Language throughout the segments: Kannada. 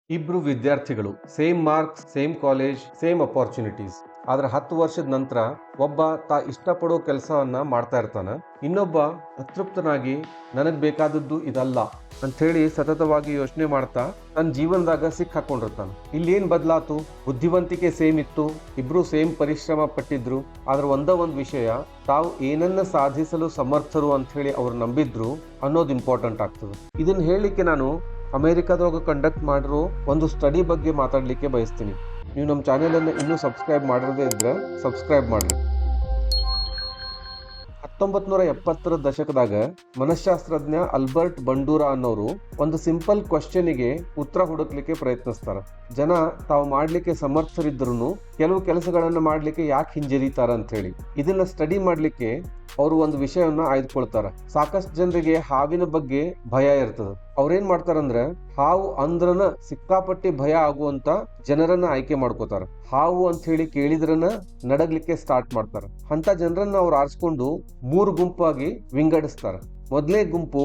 ಇಬ್ರು ವಿದ್ಯಾರ್ಥಿಗಳು, same marks, same college, same opportunities. ಆದ್ರೆ 10 ವರ್ಷದ ನಂತರ ಒಬ್ಬ ಇಷ್ಟಪಡೋ ಕೆಲಸವನ್ನ ಮಾಡ್ತಾ ಇರ್ತಾನ, ಇನ್ನೊಬ್ಬ ಅತೃಪ್ತನಾಗಿ ನನಗ್ ಬೇಕಾದದ್ದು ಇದಲ್ಲ ಅಂತ ಹೇಳಿ ಸತತವಾಗಿ ಯೋಚನೆ ಮಾಡ್ತಾ ತನ್ನ ಜೀವನದಾಗ ಹಾಕೊಂಡಿರ್ತಾನ. ಇಲ್ಲಿ ಏನ್ ಬದಲಾತು? ಬುದ್ಧಿವಂತಿಕೆ ಸೇಮ್ ಇತ್ತು, ಇಬ್ರು ಸೇಮ್ ಪರಿಶ್ರಮ ಪಟ್ಟಿದ್ರು. ಆದ್ರೆ ಒಂದ್ ವಿಷಯ, ತಾವು ಏನನ್ನ ಸಾಧಿಸಲು ಸಮರ್ಥರು ಅಂತ ಹೇಳಿ ಅವ್ರು ನಂಬಿದ್ರು ಅನ್ನೋದು ಇಂಪಾರ್ಟೆಂಟ್ ಆಗ್ತದೆ. ಇದನ್ನ ಹೇಳಲಿಕ್ಕೆ ನಾನು ಅಮೆರಿಕಾದಾಗ ಕಂಡಕ್ಟ್ ಮಾಡಿರೋ ಒಂದು ಸ್ಟಡಿ ಬಗ್ಗೆ ಮಾತಾಡ್ಲಿಕ್ಕೆ ಬಯಸ್ತೀನಿ. ನೀವು ನಮ್ಮ ಚಾನೆಲ್ ಅನ್ನು ಇನ್ನೂ ಸಬ್ಸ್ಕ್ರೈಬ್ ಮಾಡದೇ ಇದ್ರೆ ಸಬ್ಸ್ಕ್ರೈಬ್ ಮಾಡ್ರಿ. 1970ರ ದಶಕದಾಗ ಮನಃಶಾಸ್ತ್ರಜ್ಞ ಅಲ್ಬರ್ಟ್ ಬಂಡೂರಾ ಅನ್ನೋರು ಒಂದು ಸಿಂಪಲ್ ಕ್ವಶನ್ಗೆ ಉತ್ತರ ಹುಡುಕ್ಲಿಕ್ಕೆ ಪ್ರಯತ್ನಿಸ್ತಾರ. ಜನ ತಾವು ಮಾಡ್ಲಿಕ್ಕೆ ಸಮರ್ಥರಿದ್ರು ಕೆಲವು ಕೆಲಸಗಳನ್ನ ಮಾಡ್ಲಿಕ್ಕೆ ಯಾಕೆ ಹಿಂಜರಿತಾರ ಅಂತ ಹೇಳಿ. ಇದನ್ನ ಸ್ಟಡಿ ಮಾಡ್ಲಿಕ್ಕೆ ಅವರು ಒಂದು ವಿಷಯವನ್ನ ಆಯ್ದುಕೊಳ್ತಾರ. ಸಾಕಷ್ಟು ಜನರಿಗೆ ಹಾವಿನ ಬಗ್ಗೆ ಭಯ ಇರ್ತದ. ಅವ್ರೇನ್ ಮಾಡ್ತಾರಂದ್ರೆ, ಹಾವು ಅಂದ್ರನ ಸಿಕ್ಕಾಪಟ್ಟಿ ಭಯ ಆಗುವಂತ ಜನರನ್ನ ಆಯ್ಕೆ ಮಾಡ್ಕೋತಾರ. ಹಾವು ಅಂತ ಹೇಳಿ ಕೇಳಿದ್ರನ ನಡಗ್ಲಿಕ್ಕೆ ಸ್ಟಾರ್ಟ್ ಮಾಡ್ತಾರ. ಅಂತ ಜನರನ್ನ ಅವ್ರು ಆರಿಸ್ಕೊಂಡು 3 ಗುಂಪಾಗಿ ವಿಂಗಡಿಸ್ತಾರ. ಮೊದಲೇ ಗುಂಪು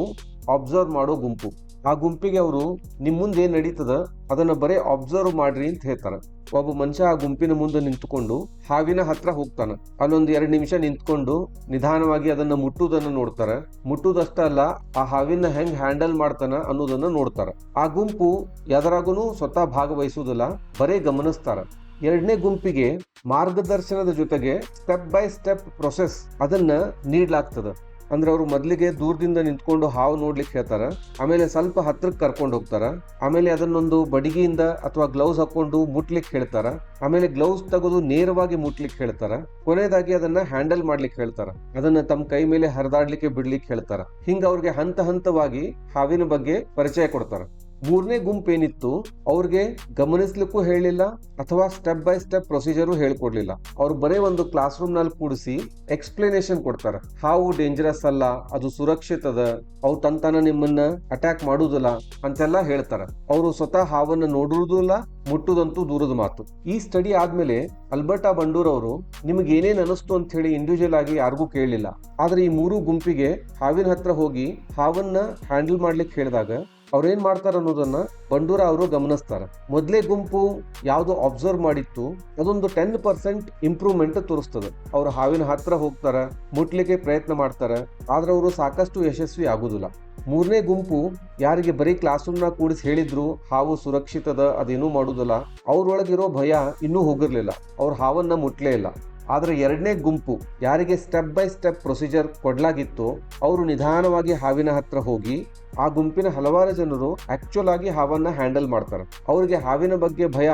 ಅಬ್ಸರ್ವ್ ಮಾಡೋ ಗುಂಪು. ಆ ಗುಂಪಿಗೆ ಅವರು ನಿಮ್ ಮುಂದೆ ಏನ್ ನಡೀತದ ಅದನ್ನ ಬರೇ ಅಬ್ಸರ್ವ್ ಮಾಡ್ರಿ ಅಂತ ಹೇಳ್ತಾರ. ಒಬ್ಬ ಮನುಷ್ಯ ಆ ಗುಂಪಿನ ಮುಂದೆ ನಿಂತ್ಕೊಂಡು ಹಾವಿನ ಹತ್ರ ಹೋಗ್ತಾನ. ಅಲ್ಲೊಂದ್ 2 ನಿಮಿಷ ನಿಂತ್ಕೊಂಡು ನಿಧಾನವಾಗಿ ಅದನ್ನ ಮುಟ್ಟುವುದನ್ನ ನೋಡ್ತಾರ. ಮುಟ್ಟುವುದಷ್ಟ ಅಲ್ಲ, ಆ ಹಾವಿನ ಹೆಂಗ್ ಹ್ಯಾಂಡಲ್ ಮಾಡ್ತಾನ ಅನ್ನೋದನ್ನ ನೋಡ್ತಾರ. ಆ ಗುಂಪು ಎದರಾಗೂ ಸ್ವತಃ ಭಾಗವಹಿಸುವುದಿಲ್ಲ, ಬರೇ ಗಮನಿಸ್ತಾರ. 2ನೇ ಗುಂಪಿಗೆ ಮಾರ್ಗದರ್ಶನದ ಜೊತೆಗೆ ಸ್ಟೆಪ್ ಬೈ ಸ್ಟೆಪ್ ಪ್ರೊಸೆಸ್ ಅದನ್ನ ನೀಡ್ಲಾಗ್ತದ. ಅಂದ್ರೆ ಅವರು ಮೊದಲಿಗೆ ದೂರದಿಂದ ನಿಂತ್ಕೊಂಡು ಹಾವು ನೋಡ್ಲಿಕ್ಕೆ ಹೇಳ್ತಾರ, ಆಮೇಲೆ ಸ್ವಲ್ಪ ಹತ್ರಕ್ಕೆ ಕರ್ಕೊಂಡು ಹೋಗ್ತಾರ, ಆಮೇಲೆ ಅದನ್ನೊಂದು ಬಡಿಗೆಯಿಂದ ಅಥವಾ ಗ್ಲೌಸ್ ಹಾಕೊಂಡು ಮುಟ್ಲಿಕ್ಕೆ ಹೇಳ್ತಾರ, ಆಮೇಲೆ ಗ್ಲೌಸ್ ತೆಗೆದು ನೇರವಾಗಿ ಮುಟ್ಲಿಕ್ಕೆ ಹೇಳ್ತಾರ, ಕೊನೆಯದಾಗಿ ಅದನ್ನ ಹ್ಯಾಂಡಲ್ ಮಾಡ್ಲಿಕ್ಕೆ ಹೇಳ್ತಾರ, ಅದನ್ನ ತಮ್ಮ ಕೈ ಮೇಲೆ ಹರಿದಾಡ್ಲಿಕ್ಕೆ ಬಿಡ್ಲಿಕ್ಕೆ ಹೇಳ್ತಾರ. ಹಿಂಗ ಅವ್ರಿಗೆ ಹಂತ ಹಂತವಾಗಿ ಹಾವಿನ ಬಗ್ಗೆ ಪರಿಚಯ ಕೊಡ್ತಾರ. 3ನೇ ಗುಂಪು ಏನಿತ್ತು, ಅವ್ರಿಗೆ ಗಮನಿಸ್ಲಿಕ್ಕೂ ಹೇಳಿಲ್ಲ ಅಥವಾ ಸ್ಟೆಪ್ ಬೈ ಸ್ಟೆಪ್ ಪ್ರೊಸೀಜರು ಹೇಳ್ಕೊಡ್ಲಿಲ್ಲ. ಅವ್ರು ಬರೇ ಒಂದು ಕ್ಲಾಸ್ ರೂಮ್ ನಲ್ಲಿ ಕೂಡಿಸಿ ಎಕ್ಸ್ಪ್ಲನೇಷನ್ ಕೊಡ್ತಾರ. ಹಾವು ಡೇಂಜರಸ್ ಅಲ್ಲ, ಅದು ಸುರಕ್ಷಿತ ಅದ, ಅವು ತಂತಾನ ನಿಮ್ಮನ್ನ ಅಟ್ಯಾಕ್ ಮಾಡುವುದಿಲ್ಲ ಅಂತೆಲ್ಲ ಹೇಳ್ತಾರ. ಅವರು ಸ್ವತಃ ಹಾವನ್ನ ನೋಡುವುದಿಲ್ಲ, ಮುಟ್ಟುದಂತೂ ದೂರದ ಮಾತು. ಈ ಸ್ಟಡಿ ಆದ್ಮೇಲೆ ಅಲ್ಬರ್ಟಾ ಬಂಡೂರ್ ಅವರು ನಿಮ್ಗೆ ಏನೇನ್ ಅನಿಸ್ತು ಅಂತ ಹೇಳಿ ಇಂಡಿವಿಜುವಲ್ ಆಗಿ ಯಾರಿಗೂ ಕೇಳಲಿಲ್ಲ. ಆದ್ರೆ ಈ 3 ಗುಂಪಿಗೆ ಹಾವಿನ ಹತ್ರ ಹೋಗಿ ಹಾವನ್ನ ಹ್ಯಾಂಡಲ್ ಮಾಡ್ಲಿಕ್ಕೆ ಹೇಳಿದಾಗ ಅವ್ರೇನ್ ಮಾಡ್ತಾರ ಅನ್ನೋದನ್ನ ಬಂಡೂರಾ ಅವರು ಗಮನಿಸ್ತಾರ. ಮೊದಲೇ ಗುಂಪು ಯಾವ್ದು ಅಬ್ಸರ್ವ್ ಮಾಡಿತ್ತು ಅದೊಂದು 10% ಇಂಪ್ರೂವ್ಮೆಂಟ್ ತೋರಿಸ್ತದೆ. ಅವ್ರು ಹಾವಿನ ಹತ್ರ ಹೋಗ್ತಾರ, ಮುಟ್ಲಿಕ್ಕೆ ಪ್ರಯತ್ನ ಮಾಡ್ತಾರ, ಆದ್ರೆ ಅವರು ಸಾಕಷ್ಟು ಯಶಸ್ವಿ ಆಗುದಿಲ್ಲ. 3ನೇ ಗುಂಪು ಯಾರಿಗೆ ಬರೀ ಕ್ಲಾಸ್ ರೂಮ್ ನಾಗ ಕೂಡಿಸಿ ಹೇಳಿದ್ರು ಹಾವು ಸುರಕ್ಷಿತದ, ಅದೇನೂ ಮಾಡುದಿಲ್ಲ, ಅವ್ರೊಳಗಿರೋ ಭಯ ಇನ್ನೂ ಹೋಗಿರ್ಲಿಲ್ಲ, ಅವ್ರ ಹಾವನ್ನ ಮುಟ್ಲೇ ಇಲ್ಲ. ಆದ್ರೆ 2ನೇ ಗುಂಪು ಯಾರಿಗೆ ಸ್ಟೆಪ್ ಬೈ ಸ್ಟೆಪ್ ಪ್ರೊಸೀಜರ್ ಕೊಡ್ಲಾಗಿತ್ತು, ಅವರು ನಿಧಾನವಾಗಿ ಹಾವಿನ ಹತ್ರ ಹೋಗಿ ಆ ಗುಂಪಿನ ಹಲವಾರು ಜನರು ಆಕ್ಚುಲ್ ಆಗಿ ಹಾವನ್ನ ಹ್ಯಾಂಡಲ್ ಮಾಡ್ತಾರೆ. ಅವ್ರಿಗೆ ಹಾವಿನ ಬಗ್ಗೆ ಭಯ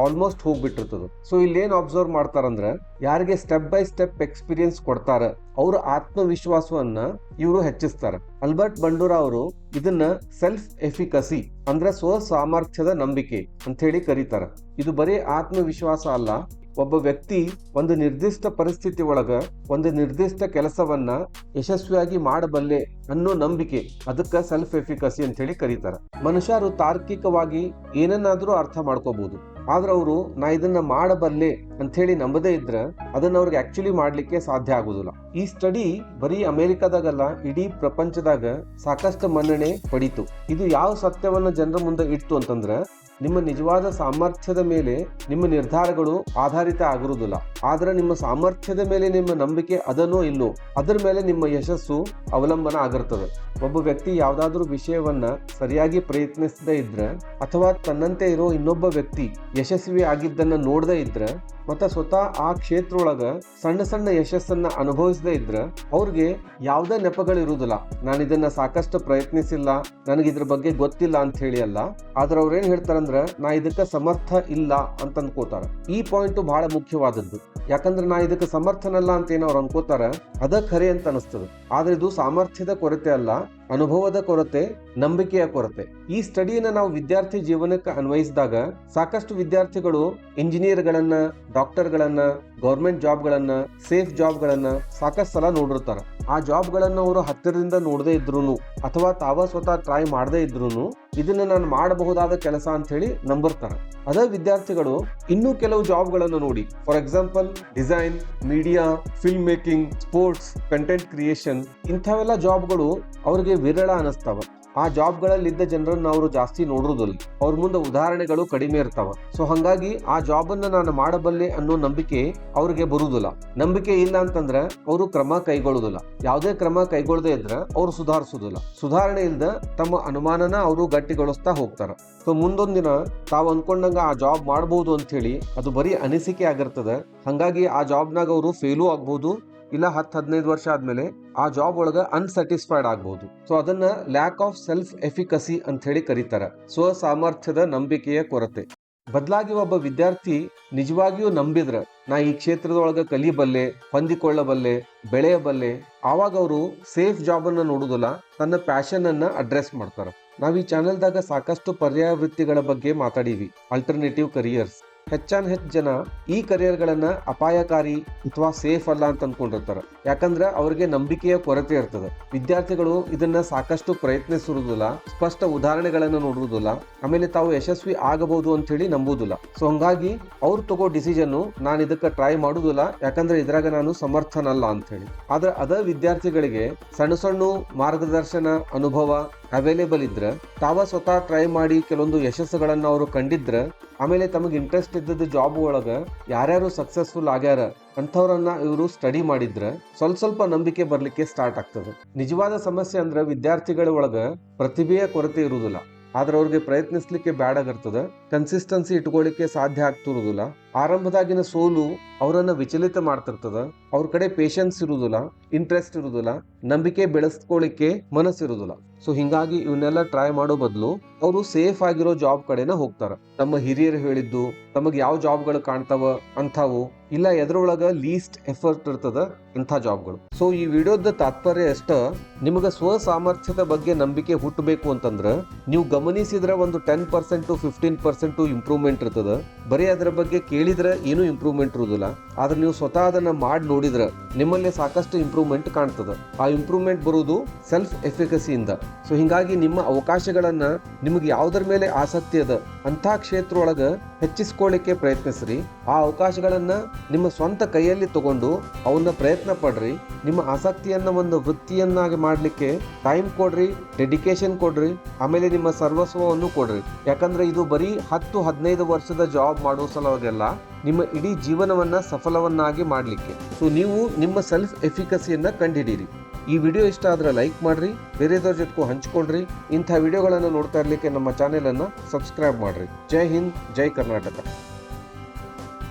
ಆಲ್ಮೋಸ್ಟ್ ಹೋಗ್ಬಿಟ್ಟಿರ್ತದ. ಸೊ ಇಲ್ಲೇನ್ ಅಬ್ಸರ್ವ್ ಮಾಡ್ತಾರಂದ್ರ, ಯಾರಿಗೆ ಸ್ಟೆಪ್ ಬೈ ಸ್ಟೆಪ್ ಎಕ್ಸ್ಪೀರಿಯನ್ಸ್ ಕೊಡ್ತಾರ ಅವ್ರ ಆತ್ಮವಿಶ್ವಾಸವನ್ನ ಇವರು ಹೆಚ್ಚಿಸ್ತಾರ. ಅಲ್ಬರ್ಟ್ ಬಂಡೂರಾ ಅವರು ಇದನ್ನ ಸೆಲ್ಫ್ ಎಫಿಕಸಿ ಅಂದ್ರೆ ಸ್ವ ಸಾಮರ್ಥ್ಯದ ನಂಬಿಕೆ ಅಂತ ಹೇಳಿ ಕರೀತಾರ. ಇದು ಬರೀ ಆತ್ಮವಿಶ್ವಾಸ ಅಲ್ಲ, ಒಬ್ಬ ವ್ಯಕ್ತಿ ಒಂದು ನಿರ್ದಿಷ್ಟ ಪರಿಸ್ಥಿತಿ ಒಳಗ ಒಂದು ನಿರ್ದಿಷ್ಟ ಕೆಲಸವನ್ನ ಯಶಸ್ವಿಯಾಗಿ ಮಾಡಬಲ್ಲೆ ಅನ್ನೋ ನಂಬಿಕೆ, ಅದಕ್ಕ ಸೆಲ್ಫ್ ಎಫಿಕಸಿ ಅಂತ ಹೇಳಿ ಕರೀತಾರ. ಮನುಷ್ಯರು ತಾರ್ಕಿಕವಾಗಿ ಏನನ್ನಾದ್ರೂ ಅರ್ಥ ಮಾಡ್ಕೋಬಹುದು, ಆದ್ರೆ ಅವರು ನಾ ಇದನ್ನ ಮಾಡಬಲ್ಲೆ ಅಂತ ಹೇಳಿ ನಂಬದೇ ಇದ್ರ ಅದನ್ನ ಅವ್ರಿಗೆ ಆಕ್ಚುಲಿ ಮಾಡ್ಲಿಕ್ಕೆ ಸಾಧ್ಯ ಆಗುದಿಲ್ಲ. ಈ ಸ್ಟಡಿ ಬರೀ ಅಮೆರಿಕಾದಾಗಲ್ಲ, ಇಡೀ ಪ್ರಪಂಚದಾಗ ಸಾಕಷ್ಟು ಮನ್ನಣೆ ಪಡೀತು. ಇದು ಯಾವ ಸತ್ಯವನ್ನ ಜನರ ಮುಂದೆ ಇಟ್ಟು ಅಂತಂದ್ರ, ನಿಮ್ಮ ನಿಜವಾದ ಸಾಮರ್ಥ್ಯದ ಮೇಲೆ ನಿಮ್ಮ ನಿರ್ಧಾರಗಳು ಆಧಾರಿತ ಆಗಿರುವುದಿಲ್ಲ, ಆದ್ರೆ ನಿಮ್ಮ ಸಾಮರ್ಥ್ಯದ ಮೇಲೆ ನಿಮ್ಮ ನಂಬಿಕೆ ಅದನ್ನೋ ಇಲ್ಲೋ ಅದರ ಮೇಲೆ ನಿಮ್ಮ ಯಶಸ್ಸು ಅವಲಂಬನ ಆಗಿರ್ತದೆ. ಒಬ್ಬ ವ್ಯಕ್ತಿ ಯಾವ್ದಾದ್ರೂ ವಿಷಯವನ್ನ ಸರಿಯಾಗಿ ಪ್ರಯತ್ನಿಸದೇ ಇದ್ರೆ ಅಥವಾ ತನ್ನಂತೆ ಇರೋ ಇನ್ನೊಬ್ಬ ವ್ಯಕ್ತಿ ಯಶಸ್ವಿ ಆಗಿದ್ದನ್ನ ನೋಡದೇ ಇದ್ರೆ ಮತ್ತೆ ಸ್ವತಃ ಆ ಕ್ಷೇತ್ರ ಒಳಗ ಸಣ್ಣ ಸಣ್ಣ ಯಶಸ್ಸನ್ನ ಅನುಭವಿಸದೇ ಇದ್ರ ಅವ್ರಿಗೆ ಯಾವುದೇ ನೆಪಗಳಿರುವುದಿಲ್ಲ. ನಾನು ಇದನ್ನ ಸಾಕಷ್ಟು ಪ್ರಯತ್ನಿಸಿಲ್ಲ, ನನಗಿದ್ರ ಬಗ್ಗೆ ಗೊತ್ತಿಲ್ಲ ಅಂತ ಹೇಳಿ ಅಲ್ಲ, ಆದ್ರೆ ಅವ್ರೇನ್ ಹೇಳ್ತಾರಂದ್ರ ನಾ ಇದಕ್ಕ ಸಮರ್ಥ ಇಲ್ಲ ಅಂತ ಅನ್ಕೋತಾರ. ಈ ಪಾಯಿಂಟ್ ಬಹಳ ಮುಖ್ಯವಾದದ್ದು. ಯಾಕಂದ್ರೆ ನಾ ಇದಕ್ಕೆ ಸಮರ್ಥನಲ್ಲ ಅಂತ ಏನೋ ಅವ್ರು ಅನ್ಕೋತಾರ, ಅದ ಖರೆ ಅಂತ ಅನಿಸ್ತದೆ. ಆದ್ರೆ ಇದು ಸಾಮರ್ಥ್ಯದ ಕೊರತೆ ಅಲ್ಲ, ಅನುಭವದ ಕೊರತೆ, ನಂಬಿಕೆಯ ಕೊರತೆ. ಈ ಸ್ಟಡಿಯನ್ನ ನಾವು ವಿದ್ಯಾರ್ಥಿ ಜೀವನಕ್ಕೆ ಅನ್ವಯಿಸಿದಾಗ ಸಾಕಷ್ಟು ವಿದ್ಯಾರ್ಥಿಗಳು ಇಂಜಿನಿಯರ್ಗಳನ್ನ, ಡಾಕ್ಟರ್ಗಳನ್ನ, ಗೌರ್ಮೆಂಟ್ ಜಾಬ್ಗಳನ್ನ, ಸೇಫ್ ಜಾಬ್ಗಳನ್ನ ಸಾಕಷ್ಟು ಸಲ ನೋಡಿರ್ತಾರ. ಆ ಜಾಬ್ಗಳನ್ನ ಅವರು ಹತ್ತಿರದಿಂದ ನೋಡದೇ ಇದ್ರೂನು ಅಥವಾ ತಾವ ಸ್ವತಃ ಟ್ರೈ ಮಾಡದೇ ಇದ್ರೂನು ಇದನ್ನ ನಾನು ಮಾಡಬಹುದಾದ ಕೆಲಸ ಅಂತ ಹೇಳಿ ನಂಬಿರ್ತಾರ. ಅದೇ ವಿದ್ಯಾರ್ಥಿಗಳು ಇನ್ನೂ ಕೆಲವು ಜಾಬ್ಗಳನ್ನು ನೋಡಿ, for example design, media, film making, sports, content creation, ಇಂಥವೆಲ್ಲ ಜಾಬ್ಗಳು ಅವ್ರಿಗೆ ವಿರಳ ಅನಿಸ್ತಾವ. ಆ ಜಾಬ್ಗಳಲ್ಲಿದ್ದ ಜನರನ್ನ ಅವರು ಜಾಸ್ತಿ ನೋಡುವುದಿಲ್ಲ. ಅವ್ರ ಮುಂದೆ ಉದಾಹರಣೆಗಳು ಕಡಿಮೆ ಇರ್ತಾವ. ಸೊ ಹಂಗಾಗಿ ಆ ಜಾಬ್ ಅನ್ನ ನಾನು ಮಾಡಬಲ್ಲೆ ಅನ್ನೋ ನಂಬಿಕೆ ಅವ್ರಿಗೆ ಬರುವುದಿಲ್ಲ. ನಂಬಿಕೆ ಇಲ್ಲ ಅಂತಂದ್ರ ಅವರು ಕ್ರಮ ಕೈಗೊಳ್ಳುದಿಲ್ಲ. ಯಾವುದೇ ಕ್ರಮ ಕೈಗೊಳ್ಳದೆ ಇದ್ರ ಅವ್ರು ಸುಧಾರಿಸುದಿಲ್ಲ. ಸುಧಾರಣೆ ಇಲ್ದ ತಮ್ಮ ಅನುಮಾನನ ಅವರು ಗಟ್ಟಿಗೊಳಿಸ್ತಾ ಹೋಗ್ತಾರ. ಸೊ ಮುಂದೊಂದ್ ದಿನ ತಾವು ಅನ್ಕೊಂಡಂಗ ಆ ಜಾಬ್ ಮಾಡಬಹುದು ಅಂತ ಹೇಳಿ ಅದು ಬರೀ ಅನಿಸಿಕೆ ಆಗಿರ್ತದ. ಹಂಗಾಗಿ ಆ ಜಾಬ್ನಾಗ ಅವರು ಫೇಲು ಆಗ್ಬಹುದು, ಇಲ್ಲ 10-15 ವರ್ಷ ಆದ್ಮೇಲೆ ಆ ಜಾಬ್ ಒಳಗ ಅನ್ಸ್ಯಾಟಿಸ್ಫೈಡ್ ಆಗ್ಬಹುದು. ಸೊ ಅದನ್ನ ಲ್ಯಾಕ್ ಆಫ್ ಸೆಲ್ಫ್ ಎಫಿಕಸಿ ಅಂತ ಹೇಳಿ ಕರೀತಾರ. ಸ್ವ ಸಾಮರ್ಥ್ಯದ ನಂಬಿಕೆಯ ಕೊರತೆ. ಬದಲಾಗಿ ಒಬ್ಬ ವಿದ್ಯಾರ್ಥಿ ನಿಜವಾಗಿಯೂ ನಂಬಿದ್ರ ನಾ ಈ ಕ್ಷೇತ್ರದೊಳಗ ಕಲಿಯಬಲ್ಲೆ, ಹೊಂದಿಕೊಳ್ಳಬಲ್ಲೆ, ಬೆಳೆಯಬಲ್ಲೆ, ಆವಾಗ ಅವರು ಸೇಫ್ ಜಾಬ್ ಅನ್ನ ನೋಡುದಿಲ್ಲ, ತನ್ನ ಪ್ಯಾಷನ್ ಅನ್ನ ಅಡ್ರೆಸ್ ಮಾಡ್ತಾರ. ನಾವ್ ಈ ಚಾನೆಲ್ದಾಗ ಸಾಕಷ್ಟು ಪರ್ಯಾಯ ವೃತ್ತಿಗಳ ಬಗ್ಗೆ ಮಾತಾಡೀವಿ, ಅಲ್ಟರ್ನೇಟಿವ್ ಕರಿಯರ್ಸ್. ಹೆಚ್ಚಾನ್ ಹೆಚ್ಚು ಜನ ಈ ಕರಿಯರ್ ಗಳನ್ನ ಅಪಾಯಕಾರಿ ಅಥವಾ ಸೇಫ್ ಅಲ್ಲ ಅಂತ ಅನ್ಕೊಂಡಿರ್ತಾರ. ಯಾಕಂದ್ರ ಅವ್ರಿಗೆ ನಂಬಿಕೆಯ ಕೊರತೆ ಇರ್ತದೆ. ವಿದ್ಯಾರ್ಥಿಗಳು ಇದನ್ನ ಸಾಕಷ್ಟು ಪ್ರಯತ್ನಿಸಿರುವುದಿಲ್ಲ, ಸ್ಪಷ್ಟ ಉದಾಹರಣೆಗಳನ್ನ ನೋಡುವುದಿಲ್ಲ, ಆಮೇಲೆ ತಾವು ಯಶಸ್ವಿ ಆಗಬಹುದು ಅಂತ ಹೇಳಿ ನಂಬುದಿಲ್ಲ. ಸೊ ಹಂಗಾಗಿ ಅವ್ರು ತಗೋ ಡಿಸಿಷನ್ ನಾನು ಇದಕ್ಕೆ ಟ್ರೈ ಮಾಡುದಿಲ್ಲ, ಯಾಕಂದ್ರೆ ಇದ್ರಾಗ ನಾನು ಸಮರ್ಥನಲ್ಲ ಅಂತ ಹೇಳಿ. ಆದ್ರೆ ಅದ ವಿದ್ಯಾರ್ಥಿಗಳಿಗೆ ಸಣ್ಣ ಸಣ್ಣ ಮಾರ್ಗದರ್ಶನ, ಅನುಭವ ಅವೈಲೇಬಲ್ ಇದ್ರ, ತಾವ ಸ್ವತಃ ಟ್ರೈ ಮಾಡಿ ಕೆಲವೊಂದು ಯಶಸ್ಸುಗಳನ್ನ ಅವರು ಕಂಡಿದ್ರ, ಆಮೇಲೆ ತಮಗೆ ಇಂಟ್ರೆಸ್ಟ್ ಇದ್ದದ ಜಾಬ್ ಒಳಗ ಯಾರ್ಯಾರು ಸಕ್ಸಸ್ಫುಲ್ ಆಗ್ಯಾರ ಅಂಥವ್ರನ್ನ ಇವರು ಸ್ಟಡಿ ಮಾಡಿದ್ರ ಸ್ವಲ್ಪ ನಂಬಿಕೆ ಬರ್ಲಿಕ್ಕೆ ಸ್ಟಾರ್ಟ್ ಆಗ್ತದೆ. ನಿಜವಾದ ಸಮಸ್ಯೆ ಅಂದ್ರೆ ವಿದ್ಯಾರ್ಥಿಗಳ ಒಳಗ ಪ್ರತಿಭೆಯ ಕೊರತೆ ಇರುವುದಿಲ್ಲ, ಆದ್ರೆ ಅವ್ರಿಗೆ ಪ್ರಯತ್ನಿಸ್ಲಿಕ್ಕೆ ಬ್ಯಾಡ್ ಆಗಿರ್ತದ. ಕನ್ಸಿಸ್ಟೆನ್ಸಿ ಇಟ್ಕೊಳ್ಳಿಕ್ಕೆ ಸಾಧ್ಯ ಆಗ್ತಿರುವುದಿಲ್ಲ. ಆರಂಭದಾಗಿನ ಸೋಲು ಅವರನ್ನ ವಿಚಲಿತ ಮಾಡ್ತಿರ್ತದ. ಅವ್ರ ಕಡೆ ಪೇಷನ್ಸ್ ಇರುವುದಿಲ್ಲ, ಇಂಟ್ರೆಸ್ಟ್ ಇರುವುದಿಲ್ಲ, ನಂಬಿಕೆ ಬೆಳೆಸ್ಕೊಳ್ಳಿಕ್ಕೆ ಮನಸ್ಸಿರುವುದಿಲ್ಲ. ಸೊ ಹಿಂಗಾಗಿ ಇವನ್ನೆಲ್ಲ ಟ್ರೈ ಮಾಡೋ ಬದಲು ಅವರು ಸೇಫ್ ಆಗಿರೋ ಜಾಬ್ ಕಡೆನ ಹೋಗ್ತಾರ. ತಮ್ಮ ಹಿರಿಯರು ಹೇಳಿದ್ದು, ತಮಗ್ ಯಾವ ಜಾಬ್ಗಳು ಕಾಣ್ತಾವ ಅಂಥವು, ಇಲ್ಲ ಎದ್ರೊಳಗ ಲೀಸ್ಟ್ ಎಫರ್ಟ್ ಇರ್ತದ ಅಂಥ ಜಾಬ್ಗಳು. ಸೊ ಈ ವಿಡಿಯೋದ ತಾತ್ಪರ್ಯ ಎಷ್ಟ, ನಿಮಗ ಸ್ವ ಸಾಮರ್ಥ್ಯದ ಬಗ್ಗೆ ನಂಬಿಕೆ ಹುಟ್ಟಬೇಕು ಅಂತಂದ್ರ ನೀವು ಗಮನಿಸಿದ್ರ ಒಂದು 10% to 15% ಇಂಪ್ರೂವ್ಮೆಂಟ್ ಇರ್ತದ. ಬರೀ ಅದರ ಬಗ್ಗೆ ಕೇಳಿದ್ರೆ ಏನೂ ಇಂಪ್ರೂವ್ಮೆಂಟ್ ಇರುವುದಿಲ್ಲ. ಆದ್ರೆ ನೀವು ಸ್ವತಃ ಅದನ್ನ ಮಾಡಿ ನೋಡಿದ್ರ ನಿಮ್ಮಲ್ಲಿ ಸಾಕಷ್ಟು ಇಂಪ್ರೂವ್ಮೆಂಟ್ ಕಾಣ್ತದ. ಆ ಇಂಪ್ರೂವ್ಮೆಂಟ್ ಬರುವುದು ಸೆಲ್ಫ್ ಎಫಿಕಸಿಯಿಂದ. ಸೊ ಹಿಂಗಾಗಿ ನಿಮ್ಮ ಅವಕಾಶಗಳನ್ನ ನಿಮಗೆ ಯಾವುದರ ಮೇಲೆ ಆಸಕ್ತಿ ಅದ ಅಂಥ ಕ್ಷೇತ್ರ ಒಳಗ ಹೆಚ್ಚಿಸ್ಕೊಳ್ಳಿಕ್ಕೆ ಪ್ರಯತ್ನಿಸ್ರಿ. ಆ ಅವಕಾಶಗಳನ್ನ ನಿಮ್ಮ ಸ್ವಂತ ಕೈಯಲ್ಲಿ ತಗೊಂಡು ಅವನ್ನ ಪ್ರಯತ್ನ ಪಡ್ರಿ. ನಿಮ್ಮ ಆಸಕ್ತಿಯನ್ನ ಒಂದು ವೃತ್ತಿಯನ್ನಾಗಿ ಮಾಡ್ಲಿಕ್ಕೆ ಟೈಮ್ ಕೊಡ್ರಿ, ಡೆಡಿಕೇಶನ್ ಕೊಡ್ರಿ, ಆಮೇಲೆ ನಿಮ್ಮ ಸರ್ವಸ್ವವನ್ನು ಕೊಡ್ರಿ. ಯಾಕಂದ್ರೆ ಇದು ಬರೀ 10-15 ವರ್ಷದ ಜಾಬ್ ಮಾಡೋ ಸಲುವಾಗೆಲ್ಲ, ನಿಮ್ಮ ಇಡೀ ಜೀವನವನ್ನ ಸಫಲವನ್ನಾಗಿ ಮಾಡ್ಲಿಕ್ಕೆ. ಸೊ ನೀವು ನಿಮ್ಮ ಸೆಲ್ಫ್ ಎಫಿಕಸಿಯನ್ನ ಕಂಡುಹಿಡೀರಿ. ಈ ವಿಡಿಯೋ ಇಷ್ಟ ಆದ್ರೆ ಲೈಕ್ ಮಾಡ್ರಿ, ಬೇರೆದವ್ರ ಜೊತೆಗೂ ಹಂಚ್ಕೊಳ್ರಿ. ಇಂಥ ವಿಡಿಯೋಗಳನ್ನು ನೋಡ್ತಾ ಇರ್ಲಿಕ್ಕೆ ನಮ್ಮ ಚಾನೆಲ್ ಅನ್ನ ಸಬ್ಸ್ಕ್ರೈಬ್ ಮಾಡ್ರಿ. ಜೈ ಹಿಂದ್, ಜೈ ಕರ್ನಾಟಕ.